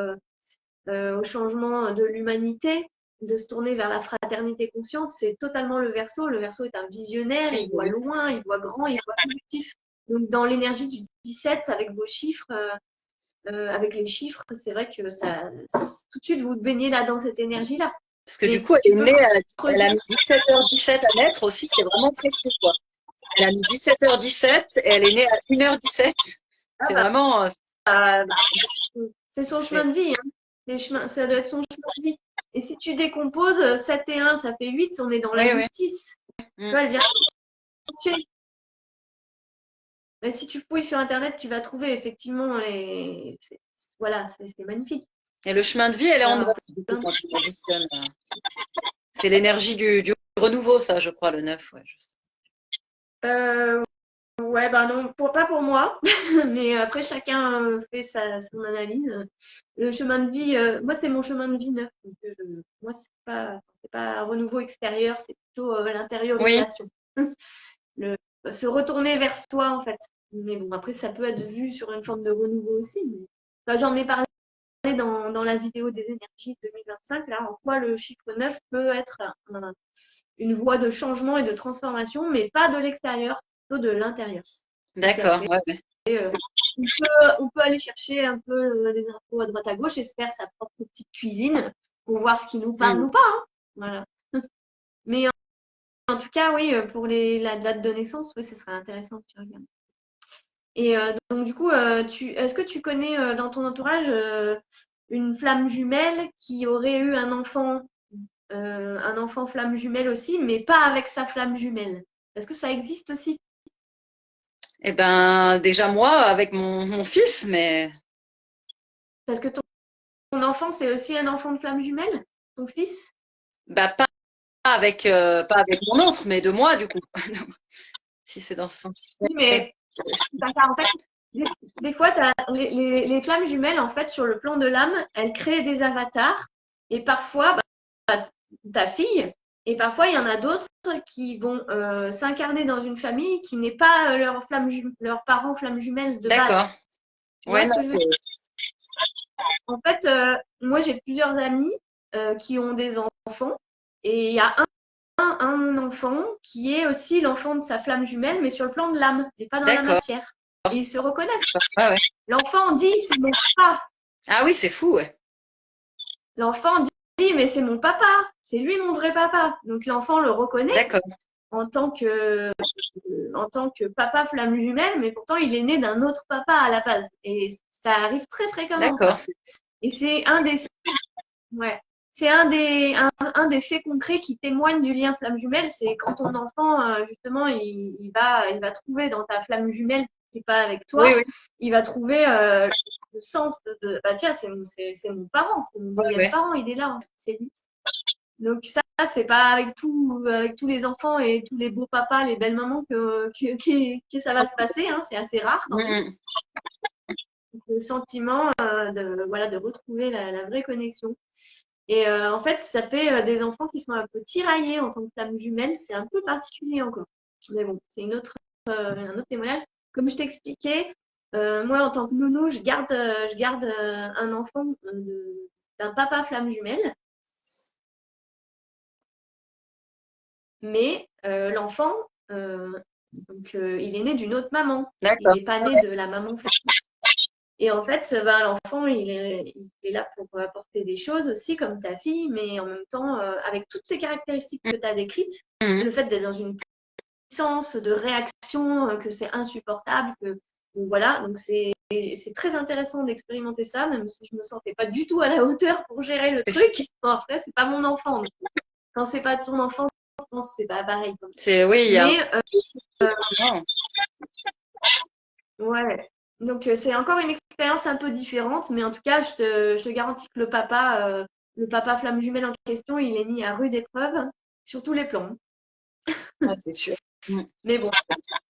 au changement de l'humanité, de se tourner vers la fraternité consciente. C'est totalement le Verseau. Le Verseau est un visionnaire, il voit loin, il voit grand, il voit collectif. Donc, dans l'énergie du 17, avec vos chiffres, avec les chiffres, c'est vrai que ça, tout de suite, vous baignez là dans cette énergie-là. Parce que du coup, elle est née, elle a mis 17h17 à naître aussi, c'est vraiment précis, quoi. Elle a mis 17h17 et elle est née à 1h17. C'est vraiment. C'est son chemin de vie. Hein. Ça doit être son chemin de vie. Et si tu décomposes 7 et 1, ça fait 8, on est dans la justice. Tu vois, elle vient chercher. Mais si tu fouilles sur Internet, tu vas trouver effectivement voilà, c'est magnifique. Et le chemin de vie, elle est en 9, du coup, quand tu additionnes. C'est l'énergie du renouveau, ça, je crois, le 9, ouais, juste. Ouais, bah non, pas pour moi, mais après chacun fait son analyse. Le chemin de vie, moi c'est mon chemin de vie neuf. Donc, moi c'est pas un renouveau extérieur, c'est plutôt l'intériorisation. Se retourner vers soi en fait. Mais bon, après ça peut être vu sur une forme de renouveau aussi. Mais... Enfin, j'en ai parlé dans la vidéo des énergies 2025, là, en quoi le chiffre 9 peut être une voie de changement et de transformation, mais pas de l'extérieur, plutôt de l'intérieur. D'accord, ouais. On peut aller chercher un peu des infos à droite à gauche et se faire sa propre petite cuisine pour voir ce qui nous parle ou pas. Hein. Voilà. Mais en tout cas, oui, pour la date de naissance, oui, ce serait intéressant que tu regardes. Et donc, du coup, est-ce que tu connais dans ton entourage une flamme jumelle qui aurait eu un enfant flamme jumelle aussi, mais pas avec sa flamme jumelle? Est-ce que ça existe aussi? Eh ben, déjà moi, avec mon fils, mais. Parce que ton enfant, c'est aussi un enfant de flamme jumelle, ton fils? Bah, pas avec mon autre, mais de moi, du coup. Si c'est dans ce sens. Oui, mais en fait, des fois, les flammes jumelles, en fait, sur le plan de l'âme, elles créent des avatars. Et parfois, ta fille, et parfois, il y en a d'autres qui vont s'incarner dans une famille qui n'est pas leurs parents flammes jumelles de base. D'accord. Ouais, non, en fait, moi, j'ai plusieurs amis qui ont des enfants. Et il y a un enfant qui est aussi l'enfant de sa flamme jumelle, mais sur le plan de l'âme, et pas dans la matière. Et ils se reconnaissent. Ouais. L'enfant dit, c'est mon papa. Ah oui, c'est fou, ouais. L'enfant dit, mais c'est mon papa. C'est lui mon vrai papa. Donc l'enfant le reconnaît en tant que papa flamme jumelle, mais pourtant il est né d'un autre papa à la base. Et ça arrive très fréquemment. D'accord. Ça. Et c'est un des faits concrets qui témoignent du lien flamme jumelle. C'est quand ton enfant, justement, il va trouver dans ta flamme jumelle qui n'est pas avec toi, il va trouver le sens bah tiens, c'est mon parent, c'est mon deuxième parent, il est là, c'est lui. Donc ça, c'est pas avec tous les enfants et tous les beaux papas, les belles mamans que ça va se passer. Hein, c'est assez rare quand même. Le sentiment de retrouver la vraie connexion. Et en fait, ça fait des enfants qui sont un peu tiraillés en tant que flamme jumelle. C'est un peu particulier encore. Mais bon, c'est un autre témoignage. Comme je t'expliquais, moi, en tant que nounou, je garde un enfant d'un papa flamme jumelle. Mais l'enfant, il est né d'une autre maman. Il n'est pas né de la maman flamme jumelle. Et en fait, l'enfant, il est là pour apporter des choses aussi, comme ta fille, mais en même temps, avec toutes ces caractéristiques que tu as décrites, le fait d'être dans une puissance de réaction, que c'est insupportable, voilà, donc c'est très intéressant d'expérimenter ça, même si je ne me sentais pas du tout à la hauteur pour gérer le truc. Bon, après, c'est pas mon enfant. Donc, quand c'est pas ton enfant, je pense que c'est pas pareil. C'est oui, il y a. Ouais. Donc, c'est encore une expérience un peu différente, mais en tout cas, je te garantis que le papa flamme jumelle en question, il est mis à rude épreuve sur tous les plans. Ouais, c'est sûr. Mais bon,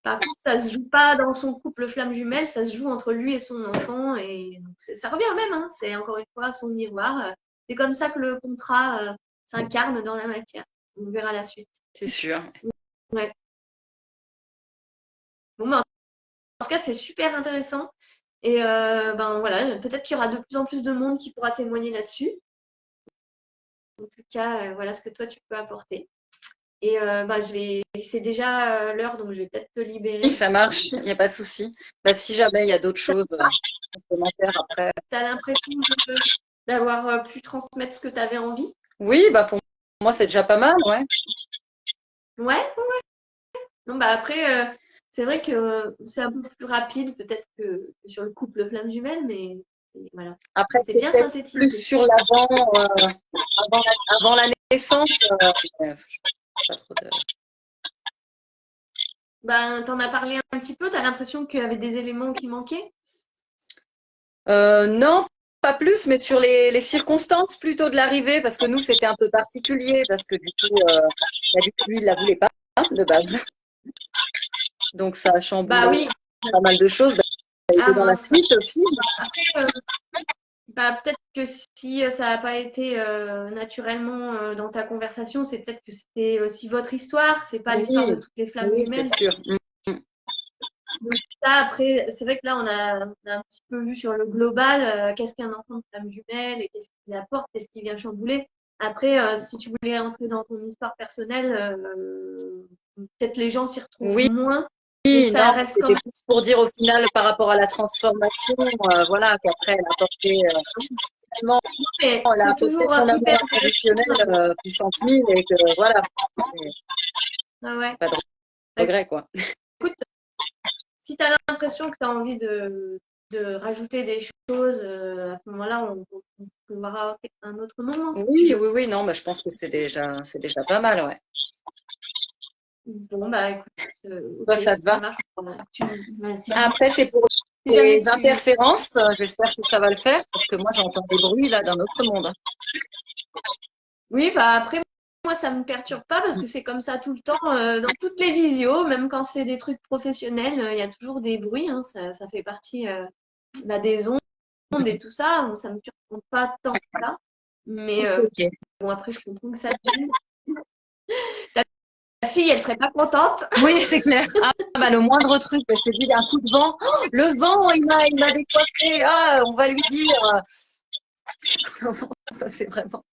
par contre, ça se joue pas dans son couple flamme jumelle, ça se joue entre lui et son enfant. Et donc, ça revient au même, hein. C'est encore une fois son miroir. C'est comme ça que le contrat s'incarne dans la matière. On verra la suite. C'est sûr. Ouais. Bon, bah, en tout cas, c'est super intéressant. Et ben voilà, peut-être qu'il y aura de plus en plus de monde qui pourra témoigner là-dessus. En tout cas, voilà ce que toi tu peux apporter. Et bah, c'est déjà l'heure, donc je vais peut-être te libérer. Oui, ça marche, il n'y a pas de souci. Bah, si jamais il y a d'autres choses complémentaires après. Tu as l'impression d'avoir pu transmettre ce que tu avais envie? Oui, bah pour moi, c'est déjà pas mal, ouais. Ouais, ouais. Non, bah après, c'est vrai que c'est un peu plus rapide peut-être que sur le couple flamme jumelle, mais voilà. Après, C'est c'est bien peut-être synthétisé. plus sur l'avant, avant la naissance. Pas trop de... Ben, t'en as parlé un petit peu, tu as l'impression qu'il y avait des éléments qui manquaient? Non, pas plus, mais sur les circonstances plutôt de l'arrivée, parce que nous, c'était un peu particulier, parce que du coup, lui, il la voulait pas de base. Donc, ça a chamboulé Bah oui. pas mal de choses. Bah, ça a été dans la Mince. suite aussi. Après, bah, peut-être que si ça n'a pas été naturellement dans ta conversation, c'est peut-être que c'était aussi votre histoire, c'est pas l'histoire de Oui, toutes les flammes oui, c'est jumelles. sûr. Donc ça, après, c'est vrai que là, on a un petit peu vu sur le global, qu'est-ce qu'un enfant de flamme jumelle et qu'est-ce qu'il apporte, qu'est-ce qui vient chambouler. Après, si tu voulais rentrer dans ton histoire personnelle, peut-être les gens s'y retrouvent Oui, moins, mais ça non, reste quand c'était même. plus pour dire au final par rapport à la transformation, voilà, qu'après finalement, Mais elle a c'est apporté toujours son hyper amour inconditionnel, intéressant. puissance 1000, et que voilà, c'est Ah ouais. pas de regret, quoi. Écoute, si tu as l'impression que tu as envie de rajouter des choses, à ce moment-là, on peut voir un autre moment si tu Oui, veux. oui, oui, non, mais je pense que c'est déjà pas mal, ouais. Bon, bah écoute, Toi, ok, ça te ça va? marche. Après, c'est pour Si jamais les interférences. J'espère que ça va le faire, parce que moi, j'entends des bruits là d'un autre monde. Oui, bah après, moi, ça me perturbe pas parce que c'est comme ça tout le temps, dans toutes les visios, même quand c'est des trucs professionnels, il y a toujours des bruits, hein, ça fait partie bah, des ondes et tout ça. Bon, ça me perturbe pas tant que ça. Mais Ok. bon, après, je comprends que ça te gêne. Ta fille, elle serait pas contente. Oui, c'est clair. Ah, bah, le moindre truc, je te dis, il y a un coup de vent. Oh, le vent, il m'a décoiffé. Ah, on va lui dire. Ça, c'est vraiment.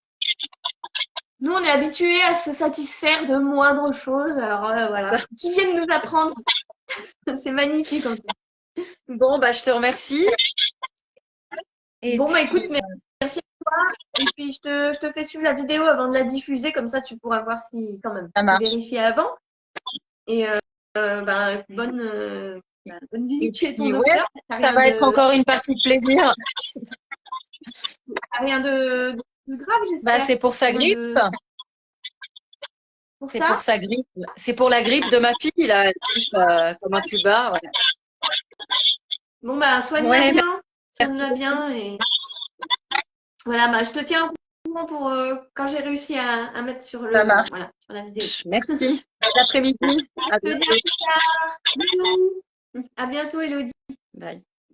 Nous, on est habitués à se satisfaire de moindres choses. Alors Ça. voilà, qui viennent nous apprendre. C'est magnifique en tout cas. Bon, bah, je te remercie. Et Bon, bah écoute, puis, merci à toi. Et puis, je te fais suivre la vidéo avant de la diffuser. Comme ça, tu pourras voir si, quand même, ça marche. vérifier avant. Et bah, bonne Et visite chez ton puis, ouais, docteur. ça va être encore une partie de plaisir. Rien de grave, Bah, j'espère. c'est pour sa Rien grippe. de... Pour C'est pour ça? sa grippe. C'est pour la grippe de ma fille, là. Elle pousse comme un tuba. Ouais. Bon, bah, soigne-la Ouais, bien. merci Soigne-la beaucoup. bien. Et voilà, bah, je te tiens au courant pour quand j'ai réussi à mettre sur Ça marche. voilà, sur la vidéo. Merci. Bon après-midi. À Je te dis bientôt. à plus tard. Bisous. À bientôt, Elodie. Bye.